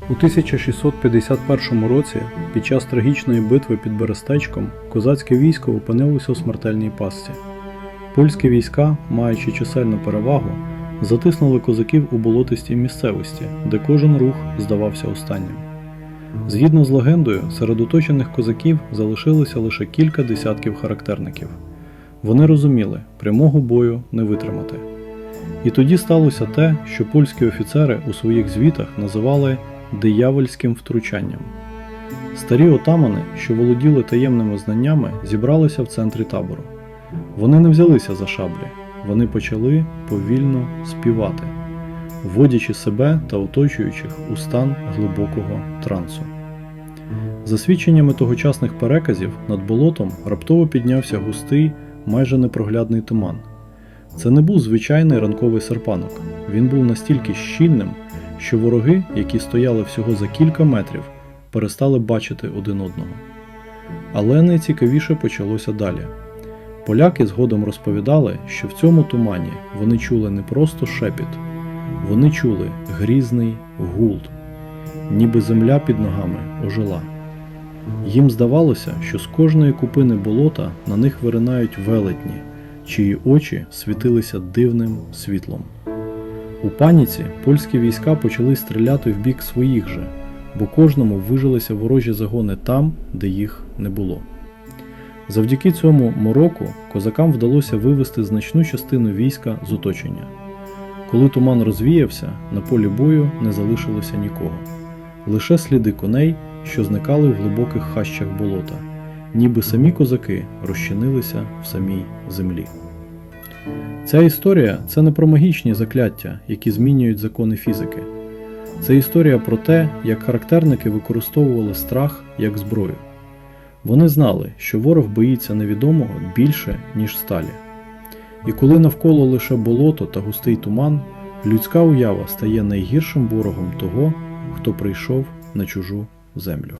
У 1651 році, під час трагічної битви під Берестечком, козацьке військо опинилося у смертельній пастці. Польські війська, маючи чисельну перевагу, затиснули козаків у болотистій місцевості, де кожен рух здавався останнім. Згідно з легендою, серед оточених козаків залишилося лише кілька десятків характерників. Вони розуміли, прямого бою не витримати. І тоді сталося те, що польські офіцери у своїх звітах називали диявольським втручанням. Старі отамани, що володіли таємними знаннями, зібралися в центрі табору. Вони не взялися за шаблі, вони почали повільно співати, вводячи себе та оточуючих у стан глибокого трансу. За свідченнями тогочасних переказів, над болотом раптово піднявся густий, майже непроглядний туман. Це не був звичайний ранковий серпанок, він був настільки щільним, що вороги, які стояли всього за кілька метрів, перестали бачити один одного. Але найцікавіше почалося далі. Поляки згодом розповідали, що в цьому тумані вони чули не просто шепіт, вони чули грізний гул, ніби земля під ногами ожила. Їм здавалося, що з кожної купини болота на них виринають велетні, чиї очі світилися дивним світлом. У паніці польські війська почали стріляти в бік своїх же, бо кожному вижилися ворожі загони там, де їх не було. Завдяки цьому мороку козакам вдалося вивести значну частину війська з оточення. Коли туман розвіявся, на полі бою не залишилося нікого. Лише сліди коней, що зникали в глибоких хащах болота, ніби самі козаки розчинилися в самій землі. Ця історія – це не про магічні закляття, які змінюють закони фізики. Це історія про те, як характерники використовували страх як зброю. Вони знали, що ворог боїться невідомого більше, ніж сталі. І коли навколо лише болото та густий туман, людська уява стає найгіршим ворогом того, хто прийшов на чужу землю.